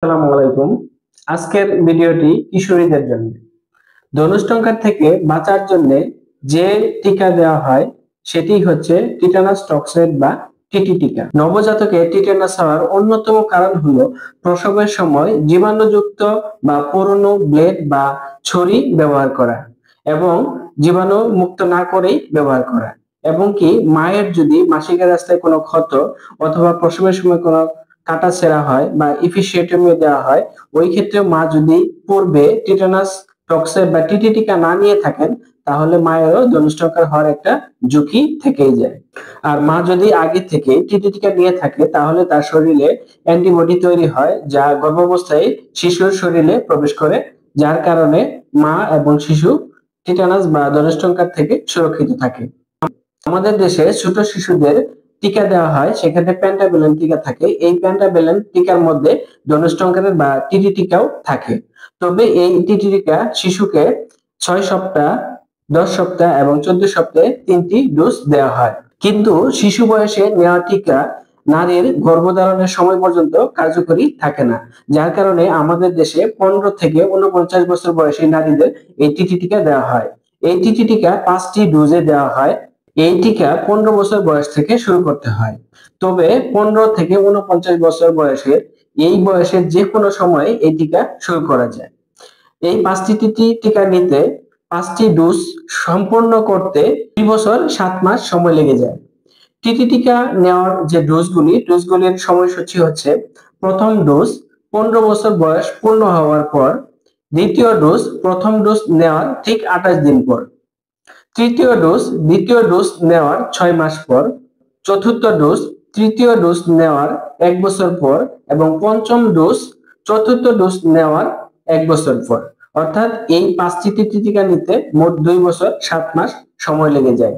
আসসালামু আলাইকুম। আজকের ভিডিওটি কিশোরীদের জন্য। ধনুষ্টঙ্কার থেকে বাঁচার জন্য যে টিকা দেওয়া হয় সেটি হচ্ছে টিটানাস টক্সাইড বা টিটি টিকা। নবজাতকে টিটানাস হওয়ার অন্যতম কারণ হলো প্রসবের সময় জীবাণুযুক্ত বা পুরনো ব্লেড বা ছড়ি ব্যবহার করা এবং জীবাণু মুক্ত না করেই ব্যবহার করা, এবং কি মায়ের যদি মাসিকের রাস্তায় কোনো ক্ষত অথবা প্রসবের সময় কোনো কাটা ছেঁড়া হয় বা ইপিসিওটমি দেওয়া হয়, ওই ক্ষেত্রে মা যদি পূর্বে টিটানাস টক্সাইড বা টিটি টিকা না নিয়ে থাকেন তাহলে মায়েরও ধনুষ্টঙ্কার হওয়ার একটা ঝুঁকি থেকেই যায়। আর মা যদি আগে থেকে টিটি টিকা নিয়ে থাকে তাহলে তার শরীরে অ্যান্টিবডি তৈরি হয় যা গর্ভাবস্থায় শিশুর শরীরে প্রবেশ করে, যার কারণে মা এবং শিশু টিটানাস বা ধনুষ্টঙ্কার থেকে সুরক্ষিত থাকে। আমাদের দেশে ছোট শিশুদের টিকা দেওয়া হয়, সেখানে পেন্টাভেলেন্ট টিকা থাকে। এই পেন্টাভেলেন্ট টিকার মধ্যে ধনুষ্টঙ্কারের বা টিটি টিকাও থাকে। তবে এই টিটি টিকা শিশুকে 6 সপ্তাহ, 10 সপ্তাহ এবং 14 সপ্তাহে 3টি ডোজ দেওয়া হয়। কিন্তু শিশু বয়সে নেওয়া টিকা নারীর গর্ভধারণের সময় পর্যন্ত কার্যকরী থাকে না, যার কারণে আমাদের দেশে 15 থেকে 49 বছর বয়সী নারীদের এই টিটি টিকা দেওয়া হয়। এই টিটি টিকা 5টি ডোজে দেওয়া হয়। এই টিকা 15 বছর বয়স থেকে শুরু করতে হয়। তবে 15 থেকে 49 বছর বয়সে এই বয়সের যে কোনো সময় এই টিকা শুরু করা যায়। এই 5টি টিকা নিতে 5টি ডোজ সম্পন্ন করতে 2 বছর 7 মাস সময় লেগে যায়। টিটি টিকা নেওয়ার যে ডোজগুলির সময়সূচি হচ্ছে: প্রথম ডোজ 15 বছর বয়স পূর্ণ হওয়ার পর, দ্বিতীয় ডোজ প্রথম ডোজ নেওয়ার ঠিক 28 দিন পর, তৃতীয় ডোজ দ্বিতীয় ডোজ নেওয়ার 6 মাস পর, চতুর্থ ডোজ তৃতীয় ডোজ নেওয়ার 1 বছর পর এবং পঞ্চম ডোজ চতুর্থ ডোজ নেওয়ার 1 বছর পর। অর্থাৎ এই 5টি টিকা নিতে মোট 2 বছর 7 মাস সময় লেগে যায়।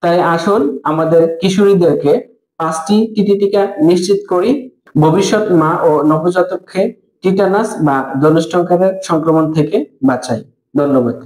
তাই আসুন আমাদের কিশোরীদেরকে 5টি টিকা নিশ্চিত করি, ভবিষ্যৎ মা ও নবজাতককে টিটানাস বা ধনুষ্টঙ্কারের সংক্রমণ থেকে বাঁচাই। ধন্যবাদ।